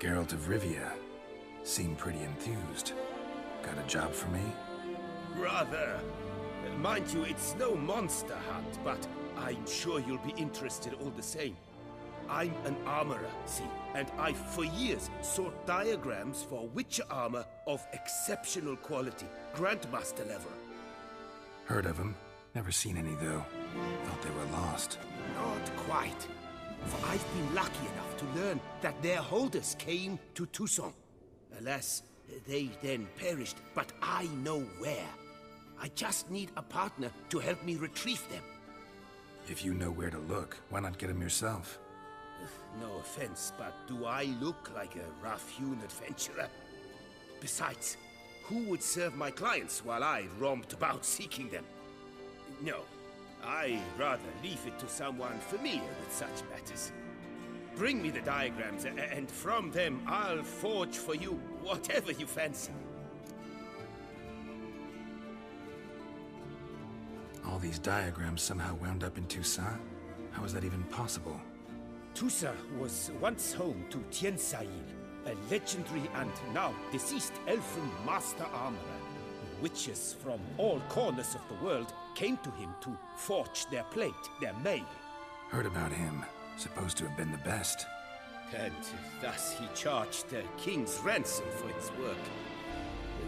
Geralt of Rivia. Seem pretty enthused. Got a job for me? Rather. Mind you, it's no monster hunt, but I'm sure you'll be interested all the same. I'm an armorer, see, and I've for years sought diagrams for Witcher armor of exceptional quality, Grandmaster level. Heard of them. Never seen any, though. Thought they were lost. Not quite. For I've been lucky enough to learn that their holders came to Toussaint. Alas, they then perished, but I know where. I just need a partner to help me retrieve them. If you know where to look, why not get them yourself? No offense, but do I look like a rough-hewn adventurer? Besides, who would serve my clients while I romped about seeking them? No, I'd rather leave it to someone familiar with such matters. Bring me the diagrams, and from them I'll forge for you whatever you fancy. All these diagrams somehow wound up in Toussaint? How is that even possible? Toussaint was once home to Tiensail, a legendary and now deceased elfin master armorer. Witches from all corners of the world came to him to forge their plate, their mail. Heard about him. Supposed to have been the best. And thus he charged the king's ransom for his work.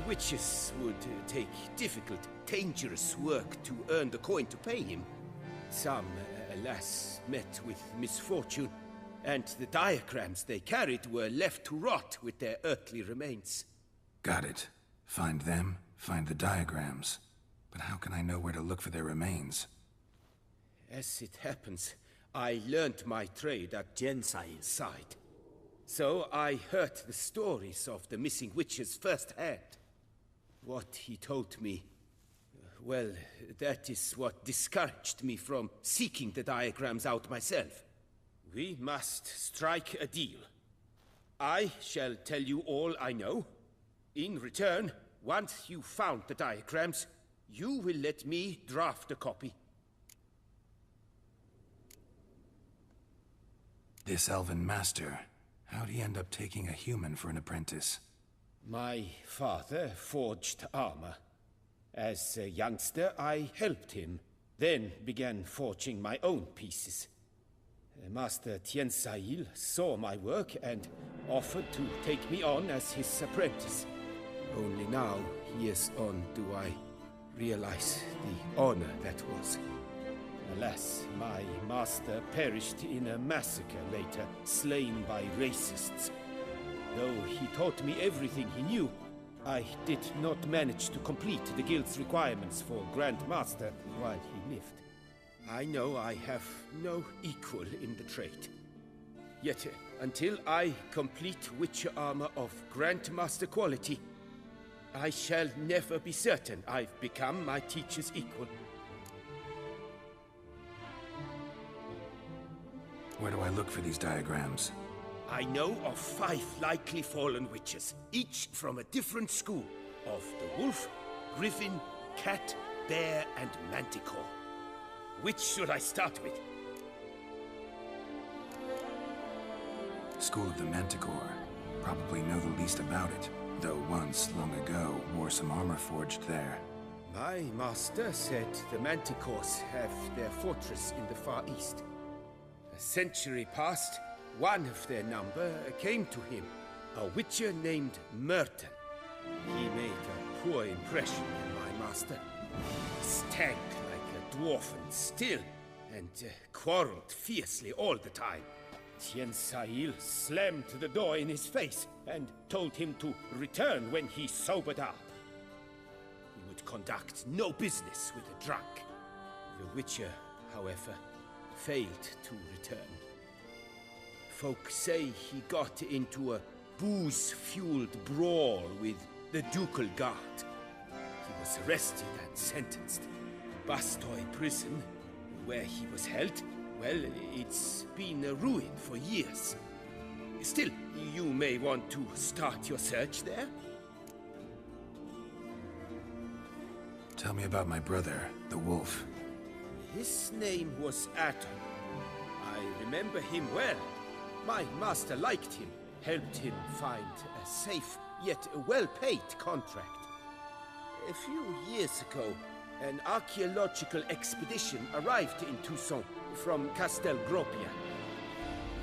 Witches would take difficult, dangerous work to earn the coin to pay him. Some, alas, met with misfortune, and the diagrams they carried were left to rot with their earthly remains. Got it. Find them, find the diagrams. But how can I know where to look for their remains? As it happens, I learned my trade at Jensail's side. So I heard the stories of the missing witches firsthand. What he told me, well, that is what discouraged me from seeking the diagrams out myself. We must strike a deal. I shall tell you all I know. In return, once you've found the diagrams, you will let me draft a copy. This elven master, how'd he end up taking a human for an apprentice? My father forged armor. As a youngster, I helped him, then began forging my own pieces. Master Tiensail saw my work and offered to take me on as his apprentice. Only now, years on, do I realize the honor that was. Alas, my master perished in a massacre later, slain by racists. Though he taught me everything he knew, I did not manage to complete the guild's requirements for Grandmaster while he lived. I know I have no equal in the trade. Yet, until I complete Witcher armor of Grandmaster quality, I shall never be certain I've become my teacher's equal. Where do I look for these diagrams? I know of 5 likely fallen witches, each from a different school, of the wolf, griffin, cat, bear, and manticore. Which should I start with? School of the Manticore. Probably know the least about it, though once, long ago, wore some armor forged there. My master said the manticores have their fortress in the far east. A century past, one of their number came to him, a witcher named Merton. He made a poor impression on my master. Stank like a dwarfen still, and quarreled fiercely all the time. Tiensail slammed the door in his face and told him to return when he sobered up. He would conduct no business with a drunk. The witcher, however, failed to return. Folk say he got into a booze-fueled brawl with the ducal guard. He was arrested and sentenced. Bastoy prison, where he was held, well, it's been a ruin for years. Still, you may want to start your search there. Tell me about my brother, the wolf. His name was Atom. I remember him well. My master liked him, helped him find a safe yet well-paid contract. A few years ago, an archaeological expedition arrived in Tucson from Castel Gropia.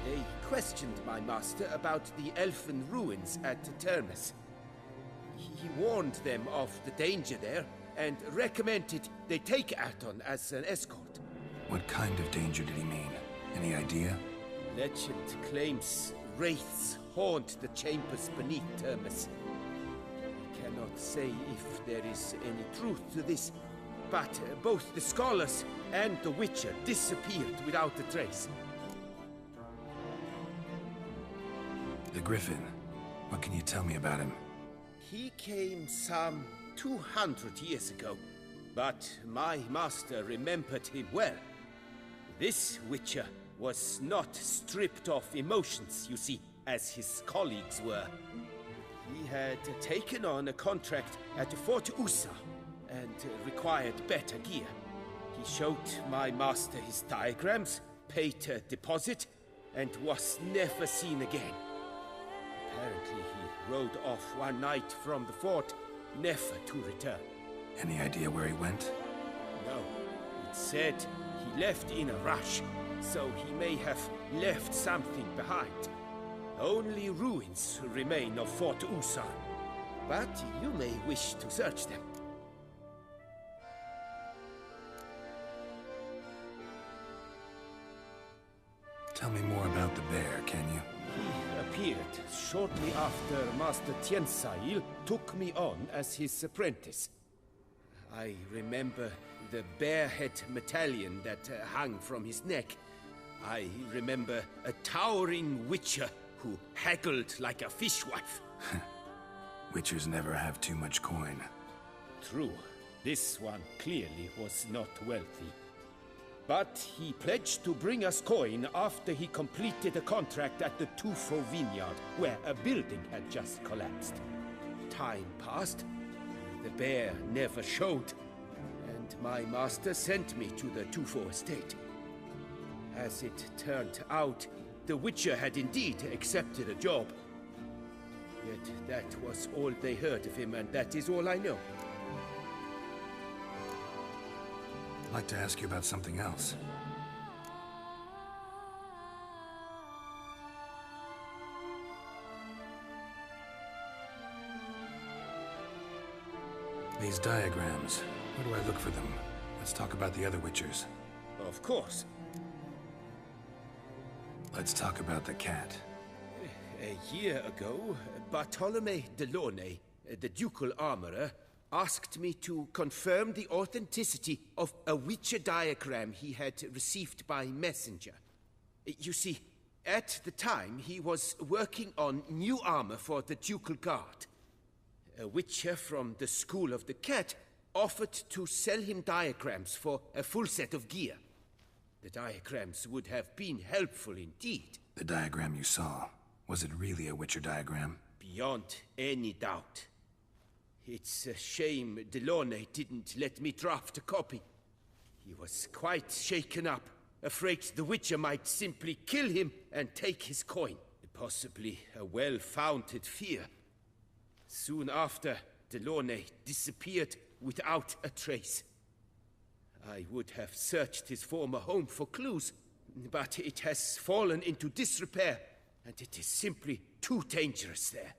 They questioned my master about the elfin ruins at Termes. He warned them of the danger there and recommended they take Aton as an escort. What kind of danger did he mean? Any idea? Legend claims wraiths haunt the chambers beneath Termes. I cannot say if there is any truth to this, but both the scholars and the Witcher disappeared without a trace. The Griffin. What can you tell me about him? He came some 200 years ago, but my master remembered him well. This Witcher was not stripped of emotions, you see, as his colleagues were. He had taken on a contract at Fort Usa and required better gear. He showed my master his diagrams, paid a deposit, and was never seen again. Apparently he rode off one night from the fort, never to return. Any idea where he went? No, it said he left in a rush, so he may have left something behind. Only ruins remain of Fort Usan, but you may wish to search them. Tell me more about the bear, can you? He appeared shortly after Master Tiensail took me on as his apprentice. I remember the bear-head medallion that hung from his neck. I remember a towering witcher who haggled like a fishwife. Witchers never have too much coin. True, this one clearly was not wealthy. But he pledged to bring us coin after he completed a contract at the Tufo vineyard, where a building had just collapsed. Time passed, the bear never showed, and my master sent me to the Tufo estate. As it turned out, the Witcher had indeed accepted a job. Yet that was all they heard of him, and that is all I know. I'd like to ask you about something else. These diagrams, where do I look for them? Let's talk about the other Witchers. Of course. Let's talk about the cat. A year ago, Bartolome Delaunay, the ducal armorer, asked me to confirm the authenticity of a Witcher diagram he had received by messenger. You see, at the time he was working on new armor for the ducal guard. A Witcher from the School of the Cat offered to sell him diagrams for a full set of gear. The diagrams would have been helpful indeed. The diagram you saw, was it really a Witcher diagram? Beyond any doubt. It's a shame Delaunay didn't let me draft a copy. He was quite shaken up, afraid the Witcher might simply kill him and take his coin. Possibly a well-founded fear. Soon after, Delaunay disappeared without a trace. I would have searched his former home for clues, but it has fallen into disrepair, and it is simply too dangerous there.